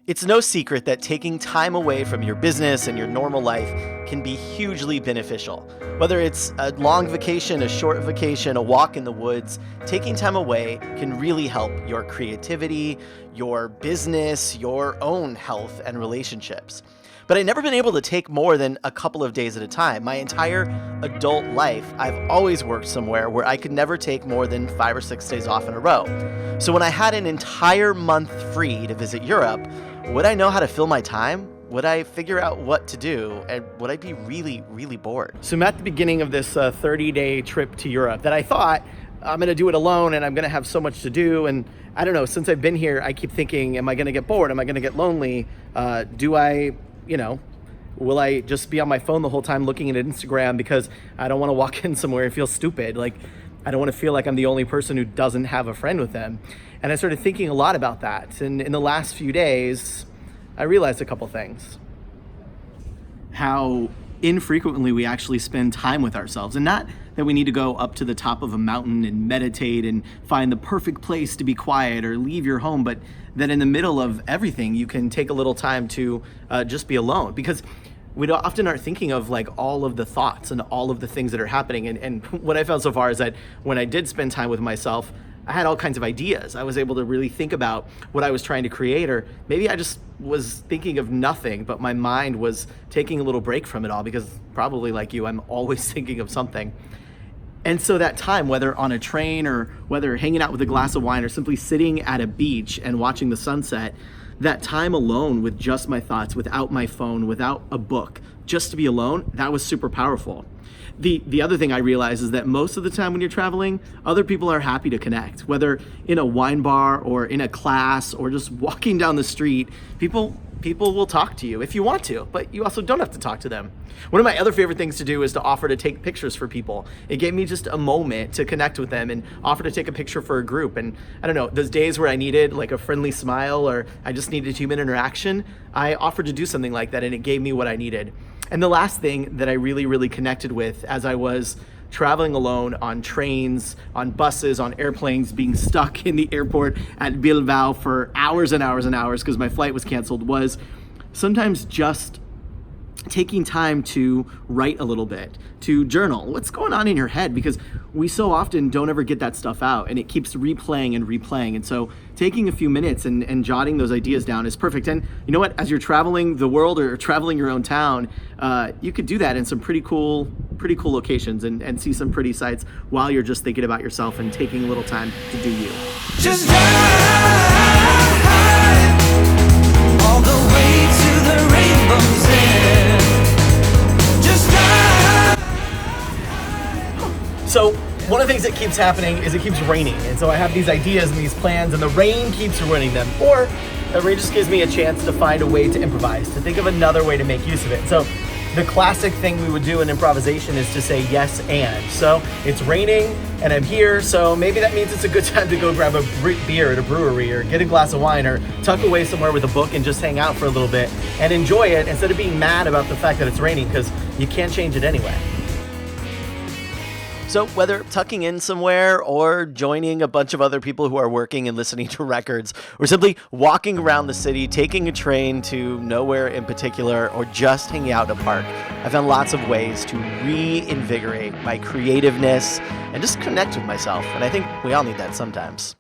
It's no secret that taking time away from your business and your normal life can be hugely beneficial. Whether it's a long vacation, a short vacation, a walk in the woods, taking time away can really help your creativity, your business, your own health and relationships. But I've never been able to take more than a couple of days at a time. My entire adult life, I've always worked somewhere where I could never take more than 5 or 6 days off in a row. So when I had an entire month free to visit Europe, would I know how to fill my time? Would I figure out what to do? And would I be really, really bored? So I'm at the beginning of this 30-day trip to Europe that I thought I'm going to do it alone and I'm going to have so much to do. And I don't know, since I've been here, I keep thinking, am I going to get bored? Am I going to get lonely? Will I just be on my phone the whole time looking at Instagram because I don't want to walk in somewhere and feel stupid? Like, I don't want to feel like I'm the only person who doesn't have a friend with them. And I started thinking a lot about that. And in the last few days, I realized a couple things. How infrequently we actually spend time with ourselves. And not that we need to go up to the top of a mountain and meditate and find the perfect place to be quiet or leave your home, but that in the middle of everything, you can take a little time to just be alone. Because we often aren't thinking of like all of the thoughts and all of the things that are happening. And what I found so far is that when I did spend time with myself, I had all kinds of ideas. I was able to really think about what I was trying to create, or maybe I just was thinking of nothing, but my mind was taking a little break from it all because probably like you, I'm always thinking of something. And so that time, whether on a train or whether hanging out with a glass of wine or simply sitting at a beach and watching the sunset, that time alone with just my thoughts, without my phone, without a book, just to be alone, that was super powerful. The other thing I realized is that most of the time when you're traveling, other people are happy to connect, whether in a wine bar or in a class or just walking down the street. People will talk to you if you want to, but you also don't have to talk to them. One of my other favorite things to do is to offer to take pictures for people. It gave me just a moment to connect with them and offer to take a picture for a group. And I don't know, those days where I needed like a friendly smile or I just needed human interaction, I offered to do something like that and it gave me what I needed. And the last thing that I really, really connected with as I was traveling alone on trains, on buses, on airplanes, being stuck in the airport at Bilbao for hours and hours and hours because my flight was canceled, was sometimes just taking time to write a little bit, to journal what's going on in your head, because we so often don't ever get that stuff out and it keeps replaying and replaying. And so taking a few minutes and jotting those ideas down is perfect. And you know what, as you're traveling the world or traveling your own town, you could do that in some pretty cool locations and see some pretty sights while you're just thinking about yourself and taking a little time to do you. Just ride all the way to the rainbow's end. Just ride. So one of the things that keeps happening is it keeps raining. And so I have these ideas and these plans and the rain keeps ruining them. Or the rain just gives me a chance to find a way to improvise, to think of another way to make use of it. So the classic thing we would do in improvisation is to say yes and. So it's raining and I'm here, so maybe that means it's a good time to go grab a beer at a brewery or get a glass of wine or tuck away somewhere with a book and just hang out for a little bit and enjoy it instead of being mad about the fact that it's raining, because you can't change it anyway. So whether tucking in somewhere or joining a bunch of other people who are working and listening to records, or simply walking around the city, taking a train to nowhere in particular, or just hanging out in a park, I found lots of ways to reinvigorate my creativeness and just connect with myself. And I think we all need that sometimes.